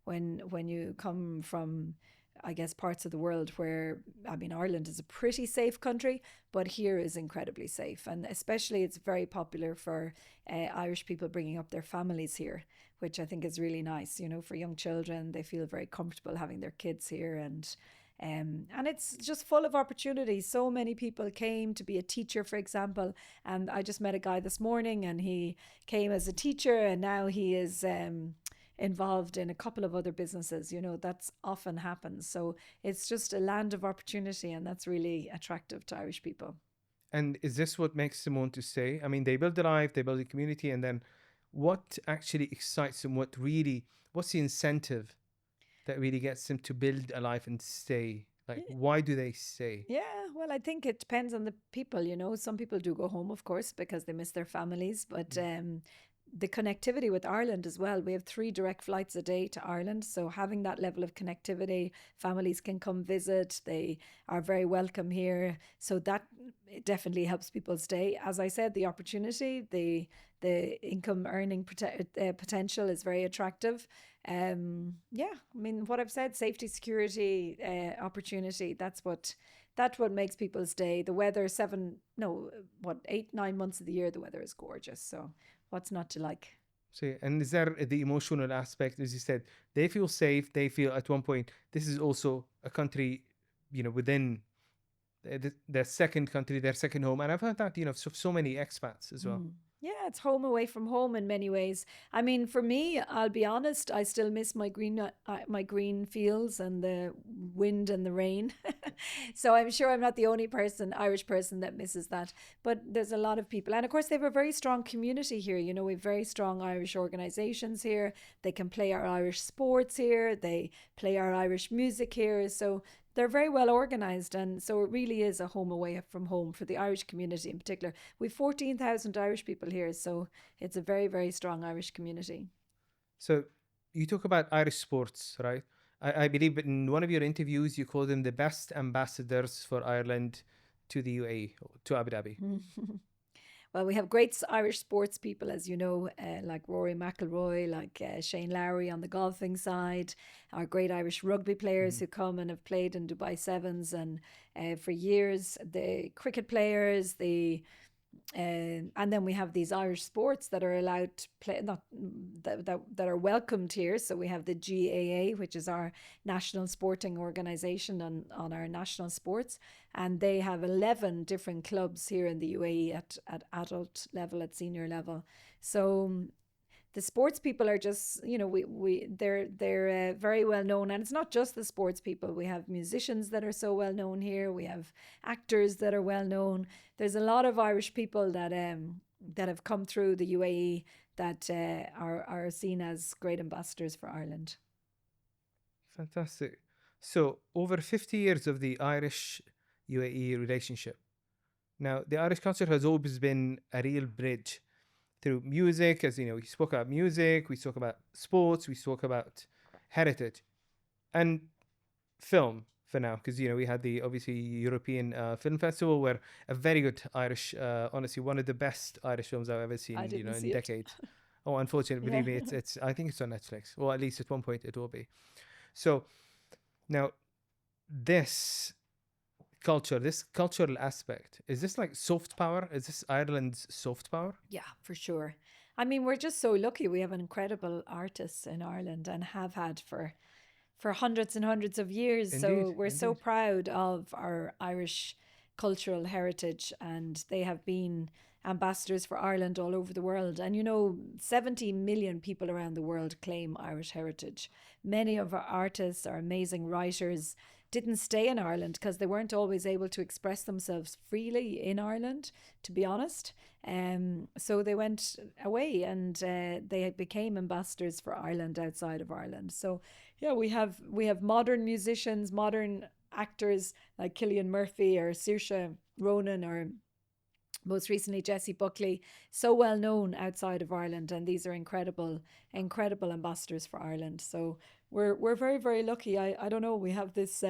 when you come from, I guess, parts of the world where, I mean, Ireland is a pretty safe country, but here is incredibly safe. And especially it's very popular for Irish people bringing up their families here, which I think is really nice. For young children, they feel very comfortable having their kids here, and it's just full of opportunities. So many people came to be a teacher, for example, and I just met a guy this morning, and he came as a teacher, and now he is involved in a couple of other businesses. That's often happens. So it's just a land of opportunity, and that's really attractive to Irish people. And is this what makes them want to stay? I mean, they build a life, they build a community, and then what actually excites them? What's the incentive that really gets them to build a life and stay? Like, why do they stay? Yeah, well, I think it depends on the people. Some people do go home, of course, because they miss their families, but the connectivity with Ireland as well. We have 3 direct flights a day to Ireland. So having that level of connectivity, families can come visit. They are very welcome here. So that definitely helps people stay. As I said, the opportunity, the income earning potential is very attractive. I mean, what I've said, safety, security, opportunity, that's what makes people stay. The weather, 8, 9 months of the year, the weather is gorgeous. So what's not to like? So, and is there the emotional aspect? As you said, they feel safe. They feel at one point, this is also a country, within their second country, their second home. And I've heard that, so many expats as well. Yeah, it's home away from home in many ways. I mean, for me, I'll be honest, I still miss my green fields and the wind and the rain. So I'm sure I'm not the only Irish person that misses that. But there's a lot of people. And of course, they have a very strong community here. We have very strong Irish organisations here. They can play our Irish sports here. They play our Irish music here. So they're very well organised, and so it really is a home away from home for the Irish community in particular. We've 14,000 Irish people here, so it's a very, very strong Irish community. So you talk about Irish sports, right? I believe in one of your interviews, you call them the best ambassadors for Ireland to the UAE, to Abu Dhabi. Well, we have great Irish sports people, as you know, like Rory McIlroy, like Shane Lowry on the golfing side, our great Irish rugby players who come and have played in Dubai Sevens and for years, the cricket players, and then we have these Irish sports that are allowed to play, not that are welcomed here. So we have the GAA, which is our national sporting organisation on our national sports, and they have 11 different clubs here in the UAE at adult level, at senior level. So the sports people are just, they're very well known, and it's not just the sports people. We have musicians that are so well known here. We have actors that are well known. There's a lot of Irish people that have come through the UAE that are seen as great ambassadors for Ireland. Fantastic. So over 50 years of the Irish-UAE relationship. Now, the Irish culture has always been a real bridge through music, as you know, we spoke about music, we spoke about sports, we spoke about heritage, and film for now, because you know we had the obviously European Film Festival, where a very good Irish, honestly, one of the best Irish films I've ever seen, I didn't in see it. decades. Oh, unfortunately, Yeah. believe me, it's I think it's on Netflix, or at least at one point it will be. So now this culture, this cultural aspect, is this like soft power? Is this Ireland's soft power? Yeah, for sure. I mean, we're just so lucky. We have an incredible artists in Ireland and have had for hundreds and hundreds of years. Indeed, So we're so indeed. proud of our Irish cultural heritage, and they have been ambassadors for Ireland all over the world. And 70 million people around the world claim Irish heritage. Many of our artists, our amazing writers, didn't stay in Ireland because they weren't always able to express themselves freely in Ireland, to be honest. So they went away, and they became ambassadors for Ireland outside of Ireland. So yeah, we have modern musicians, modern actors like Cillian Murphy or Saoirse Ronan, or most recently Jessie Buckley, so well known outside of Ireland, and these are incredible ambassadors for Ireland. So we're very, very lucky. I don't know, we have this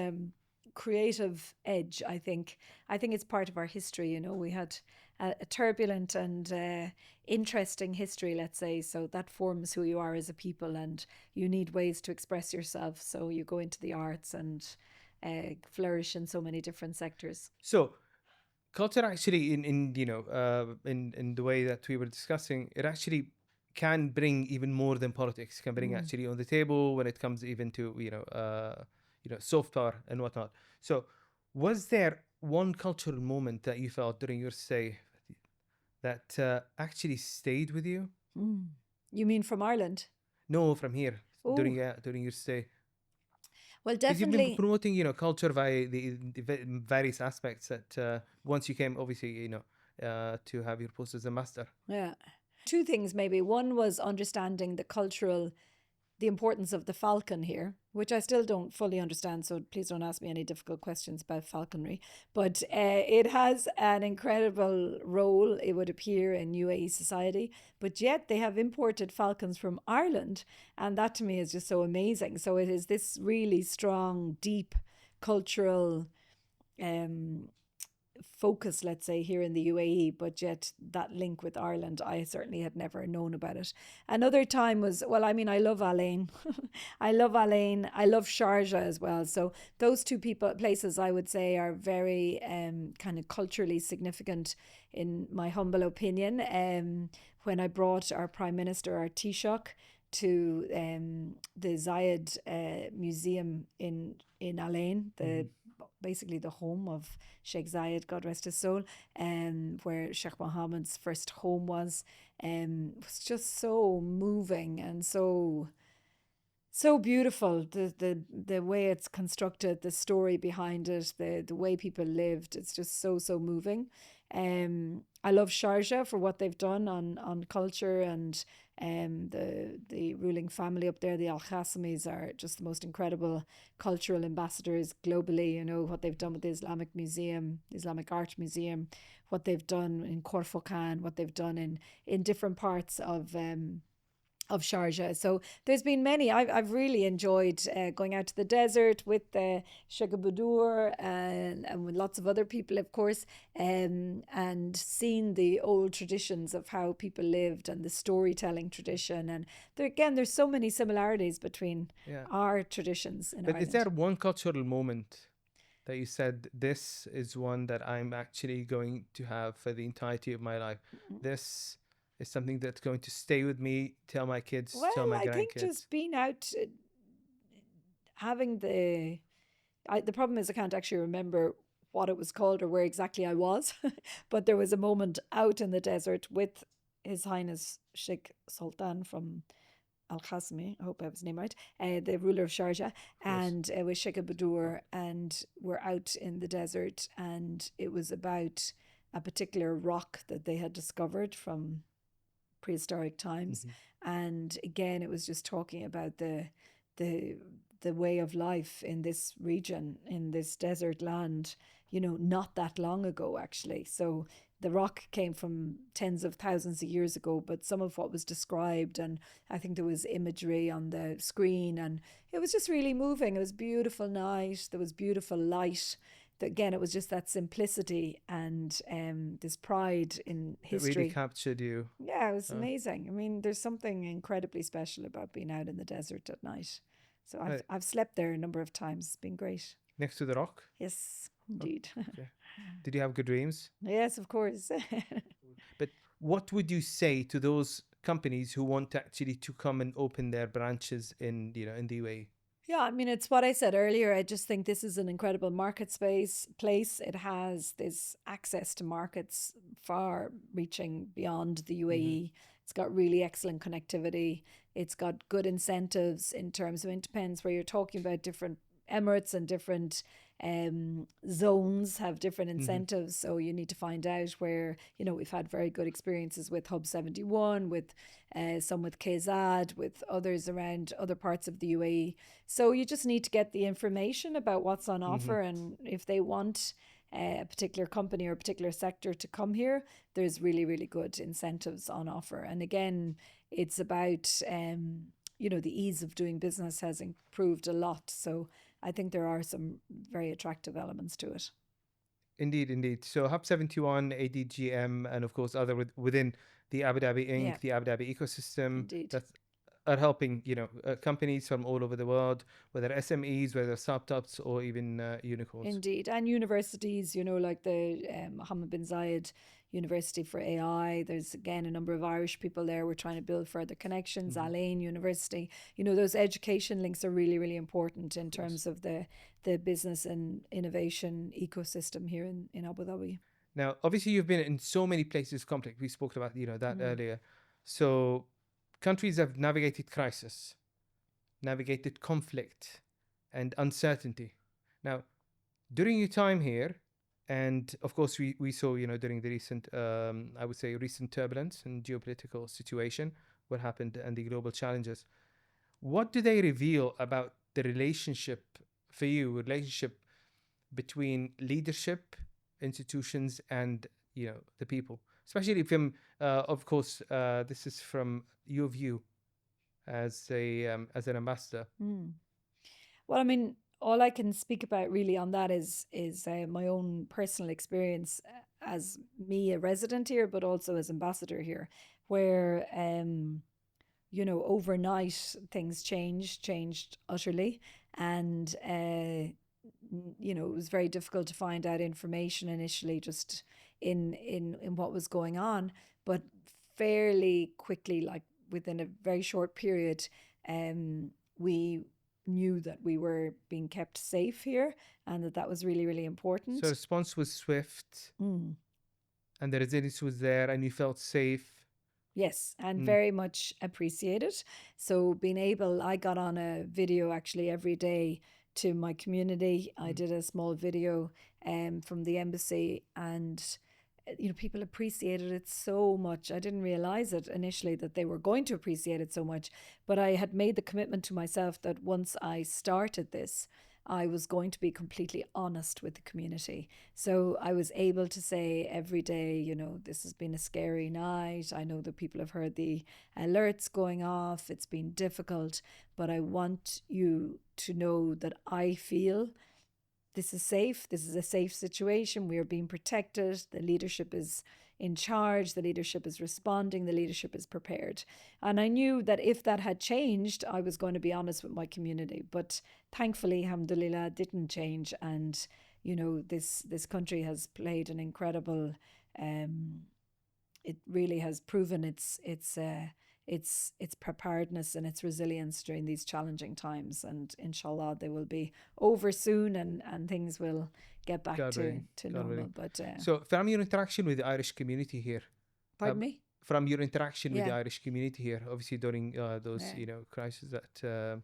creative edge. I think it's part of our history. We had a turbulent and interesting history, let's say, so that forms who you are as a people, and you need ways to express yourself, so you go into the arts and flourish in so many different sectors. So culture actually, in the way that we were discussing, it actually can bring even more than politics. Can bring actually on the table when it comes even to soft power and whatnot. So, was there one cultural moment that you felt during your stay that actually stayed with you? You mean from Ireland? No, from here Oh, during your stay. well, Because you've been definitely. promoting, culture via the various aspects that once you came, obviously, to have your post as a master. Yeah. Two things maybe. One was understanding the importance of the falcon here, which I still don't fully understand, so please don't ask me any difficult questions about falconry. But it has an incredible role, it would appear, in UAE society, but yet they have imported falcons from Ireland, and that to me is just so amazing. So it is this really strong, deep cultural focus, let's say, here in the UAE, but yet that link with Ireland, I certainly had never known about it. Another time was, well, I mean, I love Alain. I love Alain. I love Sharjah as well. So those two places, I would say, are very kind of culturally significant, in my humble opinion. When I brought our Prime Minister, our Taoiseach, to the Zayed museum in Alain, basically the home of Sheikh Zayed, God rest his soul, where Sheikh Mohammed's first home was just so moving and so beautiful. The way it's constructed, the story behind it, the way people lived, it's just so moving. I love Sharjah for what they've done on culture, and the ruling family up there, the Al Qassimis, are just the most incredible cultural ambassadors globally. What they've done with the Islamic Museum, Islamic Art Museum, what they've done in Corfocan, what they've done in different parts of Sharjah. So there's been many. I've really enjoyed going out to the desert with Sheikh Budur and with lots of other people, of course, and seen the old traditions of how people lived and the storytelling tradition. And there's so many similarities between our traditions in But Ireland. is there one cultural moment that you said, this is one that I'm actually going to have for the entirety of my life? This is something that's going to stay with me, tell my kids, tell my grandkids. I think just being out, having the problem is I can't actually remember what it was called or where exactly I was, but there was a moment out in the desert with His Highness Sheikh Sultan from Al Qassimi, I hope I have his name right, the ruler of Sharjah, and with Sheikh Budur, and we're out in the desert, and it was about a particular rock that they had discovered from prehistoric times. And again, it was just talking about the the way of life in this region, in this desert land, not that long ago, actually. So the rock came from tens of thousands of years ago, but some of what was described, and I think there was imagery on the screen, and it was just really moving. It was beautiful night. There was beautiful light. Again, it was just that simplicity and this pride in history. It really captured you. Yeah, it was amazing. I mean, there's something incredibly special about being out in the desert at night. So I've slept there a number of times. It's been great. Next to the rock? Yes, indeed. Okay. Did you have good dreams? Yes, of course. But what would you say to those companies who want actually to come and open their branches in in the UAE? Yeah, I mean, it's what I said earlier. I just think this is an incredible market place. It has this access to markets far reaching beyond the UAE. It's got really excellent connectivity. It's got good incentives in terms of, it depends where you're talking about. Different emirates and different zones have different incentives. So you need to find out where, we've had very good experiences with Hub 71, with some with KZAD, with others around other parts of the UAE. So you just need to get the information about what's on offer, and if they want a particular company or a particular sector to come here, there's really, really good incentives on offer. And again, it's about, the ease of doing business has improved a lot. So I think there are some very attractive elements to it. Indeed. So Hub 71, ADGM, and of course other within the Abu Dhabi Inc., the Abu Dhabi ecosystem that are helping, companies from all over the world, whether SMEs, whether startups, or even unicorns. Indeed. And universities, like the Mohammed bin Zayed University for AI. There's, again, a number of Irish people there. We're trying to build further connections. Al Ain University. Those education links are really, really important in terms of the business and innovation ecosystem here in Abu Dhabi. Now, obviously, you've been in so many places, conflict. We spoke about, that earlier. So countries have navigated crisis, navigated conflict and uncertainty. Now, during your time here, and of course, we saw, during the recent, I would say, recent turbulence and geopolitical situation, what happened and the global challenges. What do they reveal about the relationship between leadership, institutions, and, the people? Especially from, of course, this is from your view as an ambassador. Well, I mean, all I can speak about really on that is my own personal experience as me, a resident here, but also as ambassador here, where overnight things changed utterly, and it was very difficult to find out information initially, just in what was going on, but fairly quickly, like within a very short period, we knew that we were being kept safe here, and that was really, really important. So response was swift, and the resilience was there, and you felt safe. Yes, and very much appreciated. So I got on a video actually every day to my community. I did a small video from the embassy, and people appreciated it so much. I didn't realize it initially that they were going to appreciate it so much, but I had made the commitment to myself that once I started this, I was going to be completely honest with the community. So I was able to say every day, this has been a scary night. I know that people have heard the alerts going off. It's been difficult, but I want you to know that I feel this is safe. This is a safe situation. We are being protected. The leadership is in charge. The leadership is responding. The leadership is prepared. And I knew that if that had changed, I was going to be honest with my community. But thankfully, alhamdulillah, didn't change. And, this country has played an incredible, it really has proven its preparedness and its resilience during these challenging times, and inshallah they will be over soon, and things will get back to normal. But so from your interaction with the Irish community here, pardon me, from your interaction with the Irish community here, obviously during those crises that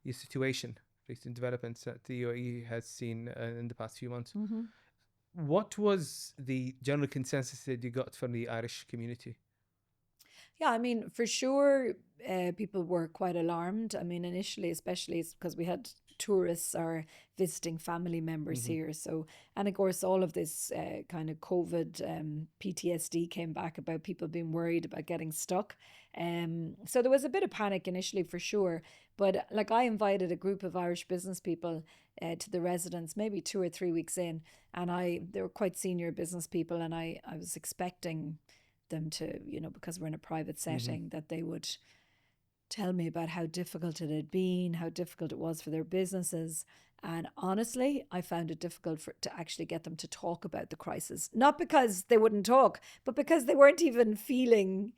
your situation, recent developments that the UAE has seen in the past few months, what was the general consensus that you got from the Irish community? Yeah, I mean, for sure, people were quite alarmed. I mean, initially, especially because we had tourists or visiting family members here. So, and of course, all of this kind of COVID PTSD came back about people being worried about getting stuck. So there was a bit of panic initially, for sure. But like, I invited a group of Irish business people to the residence, maybe 2 or 3 weeks in, and they were quite senior business people, and I was expecting them to, because we're in a private setting, that they would tell me about how difficult it had been, how difficult it was for their businesses. And honestly, I found it difficult to actually get them to talk about the crisis. Not because they wouldn't talk, but because they weren't even feeling,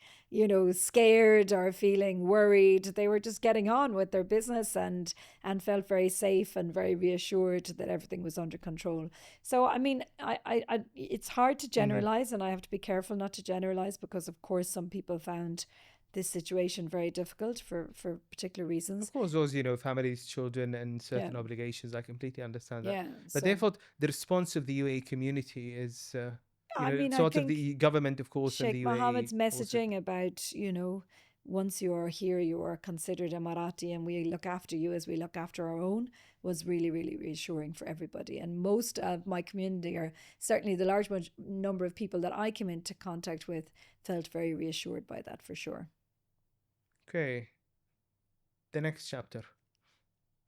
scared or feeling worried. They were just getting on with their business and felt very safe and very reassured that everything was under control. So, I mean, I it's hard to generalize, and I have to be careful not to generalize, because, of course, some people found this situation very difficult for particular reasons. Of course, those, families, children, and certain obligations, I completely understand that. But So, therefore, the response of the UAE community is, I mean, I sort of think the government, of course, and the Sheikh UAE Mohammed's also. messaging about, once you are here, you are considered Emirati, and we look after you as we look after our own, was really, really reassuring for everybody. And most of my community, or certainly the large number of people that I came into contact with, felt very reassured by that, for sure. Okay. The next chapter.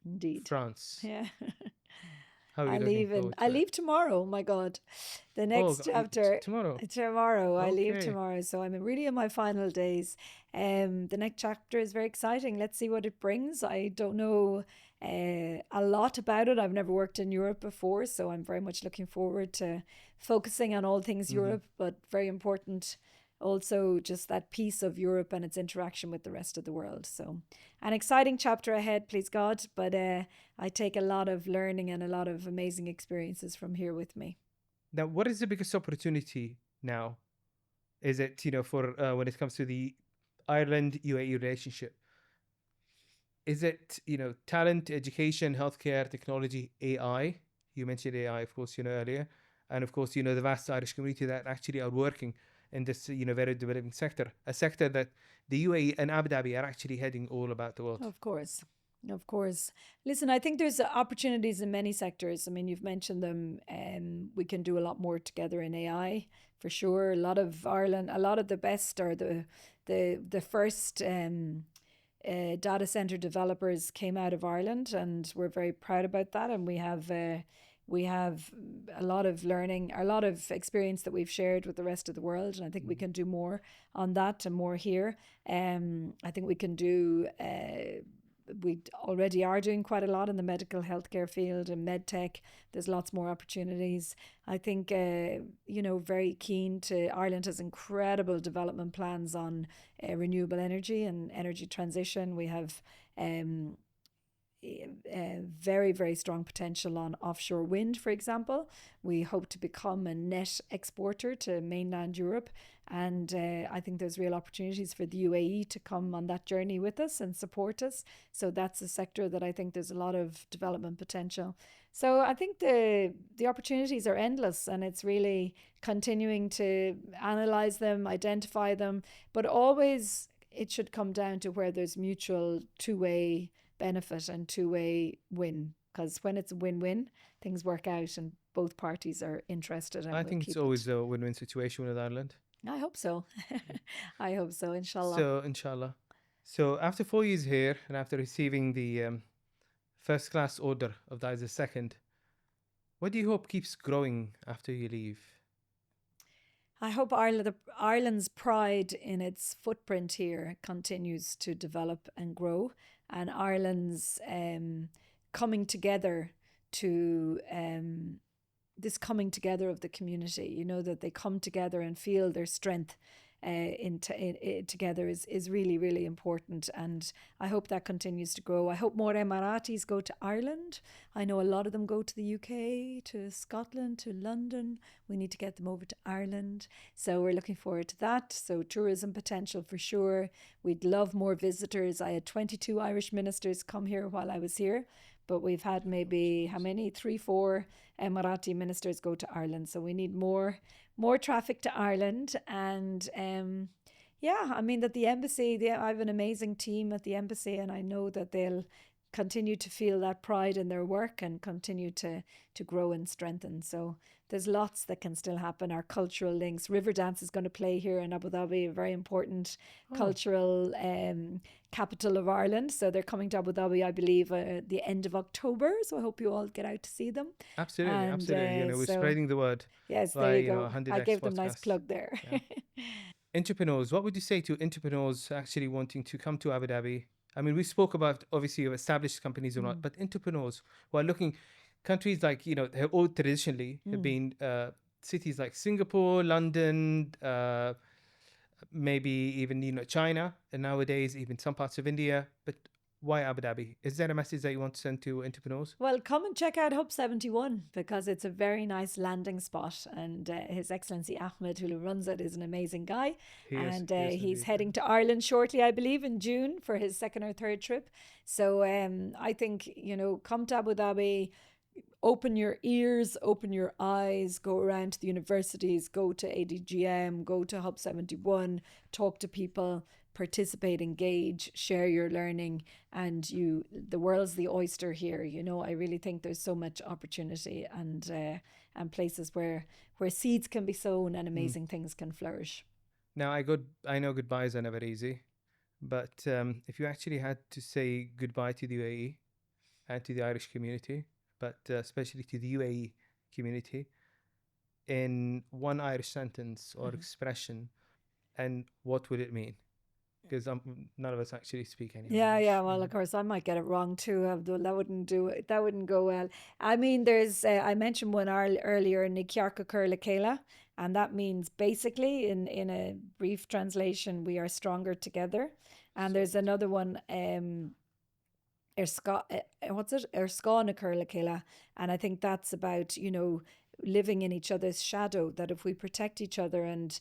Indeed. France. Yeah. How are you looking forward to I it? leave tomorrow. My God, the next chapter tomorrow. Tomorrow I leave Okay. tomorrow, so I'm really in my final days. The next chapter is very exciting. Let's see what it brings. I don't know a lot about it. I've never worked in Europe before, so I'm very much looking forward to focusing on all things Europe, but very important also just that piece of Europe and its interaction with the rest of the world. So an exciting chapter ahead, please God, but I take a lot of learning and a lot of amazing experiences from here with me. Now, what is the biggest opportunity now? Is it, for when it comes to the Ireland-UAE relationship? Is it, talent, education, healthcare, technology, AI? You mentioned AI, of course, earlier. And of course, the vast Irish community that actually are working in this, very developing sector, a sector that the UAE and Abu Dhabi are actually heading all about the world. Of course. Of course. Listen, I think there's opportunities in many sectors. I mean, you've mentioned them, and we can do a lot more together in AI, for sure. A lot of the best, or the first data center developers came out of Ireland, and we're very proud about that. And we have a lot of learning, a lot of experience that we've shared with the rest of the world. And I think we can do more on that and more here. I think we can do, we already are doing quite a lot in the medical healthcare field and medtech. There's lots more opportunities. I think, very keen to, Ireland has incredible development plans on renewable energy and energy transition. We have very, very strong potential on offshore wind, for example. We hope to become a net exporter to mainland Europe, and I think there's real opportunities for the UAE to come on that journey with us and support us. So that's a sector that I think there's a lot of development potential. So I think the opportunities are endless, and it's really continuing to analyze them, identify them, but always it should come down to where there's mutual two-way benefit and two-way win, because when it's a win-win, things work out and both parties are interested. And I think it's always a win-win situation with Ireland. I hope so. I hope so, inshallah. So, inshallah. So, after 4 years here, and after receiving the first class order of the II, what do you hope keeps growing after you leave? I hope Ireland's pride in its footprint here continues to develop and grow, and Ireland's coming together to this coming together of the community, that they come together and feel their strength together is really, really important. And I hope that continues to grow. I hope more Emiratis go to Ireland. I know a lot of them go to the UK, to Scotland, to London. We need to get them over to Ireland. So we're looking forward to that. So tourism potential for sure. We'd love more visitors. I had 22 Irish ministers come here while I was here, but we've had maybe, how many? 3, 4 Emirati ministers go to Ireland. So we need more traffic to Ireland. And Yeah, I mean that the embassy, I have an amazing team at the embassy, and I know that they'll continue to feel that pride in their work and continue to grow and strengthen. So there's lots that can still happen. Our cultural links. Riverdance is going to play here in Abu Dhabi, a very important cultural capital of Ireland. So they're coming to Abu Dhabi, I believe, the end of October. So I hope you all get out to see them. Absolutely, absolutely. We're spreading the word. Yes, there you go. 100 I gave them a nice plug there. Yeah. Entrepreneurs, what would you say to entrepreneurs actually wanting to come to Abu Dhabi? I mean, we spoke about obviously established companies or not, but entrepreneurs who are looking, countries like, they all traditionally have been cities like Singapore, London, maybe even, China, and nowadays even some parts of India. But why Abu Dhabi? Is there a message that you want to send to entrepreneurs? Well, come and check out Hub 71 because it's a very nice landing spot. And His Excellency Ahmed, who runs it, is an amazing guy. He's heading to Ireland shortly, I believe, in June for his second or third trip. So I think, come to Abu Dhabi, open your ears, open your eyes, go around to the universities, go to ADGM, go to Hub 71, talk to people, participate, engage, share your learning, and the world's the oyster here. I really think there's so much opportunity and places where seeds can be sown and amazing things can flourish. Now, I know goodbyes are never easy, but if you actually had to say goodbye to the UAE and to the Irish community, but especially to the UAE community, in one Irish sentence or expression, and what would it mean? Because none of us actually speak any English. Yeah. Well, of course, I might get it wrong too, Abdul. That wouldn't do it. That wouldn't go well. I mean, there's I mentioned one earlier, Nikiarka Curla Kela, and that means basically, in a brief translation, we are stronger together. And there's another one, what's it? Erskana Curla Kela, and I think that's about living in each other's shadow, that if we protect each other and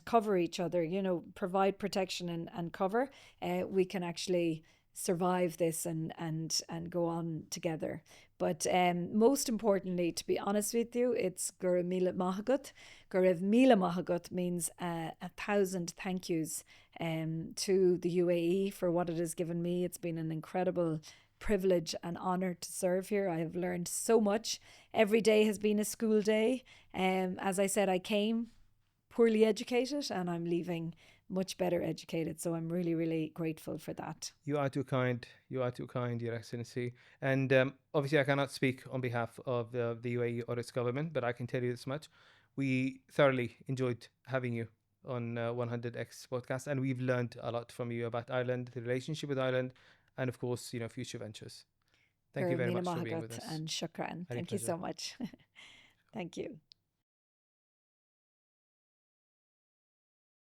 cover each other, provide protection and cover, we can actually survive this and go on together. But most importantly, to be honest with you, it's Gurav Mila Mahagut. Gurav Mila Mahagut means 1,000 thank yous to the UAE for what it has given me. It's been an incredible privilege and honor to serve here. I have learned so much. Every day has been a school day. As I said, I came poorly educated and I'm leaving much better educated. So I'm really, really grateful for that. You are too kind. You are too kind, Your Excellency. And obviously I cannot speak on behalf of the UAE or its government, but I can tell you this much. We thoroughly enjoyed having you on 100X podcast, and we've learned a lot from you about Ireland, the relationship with Ireland, and of course, future ventures. Thank you very much for being with us. And shukran. Thank you so much. Thank you.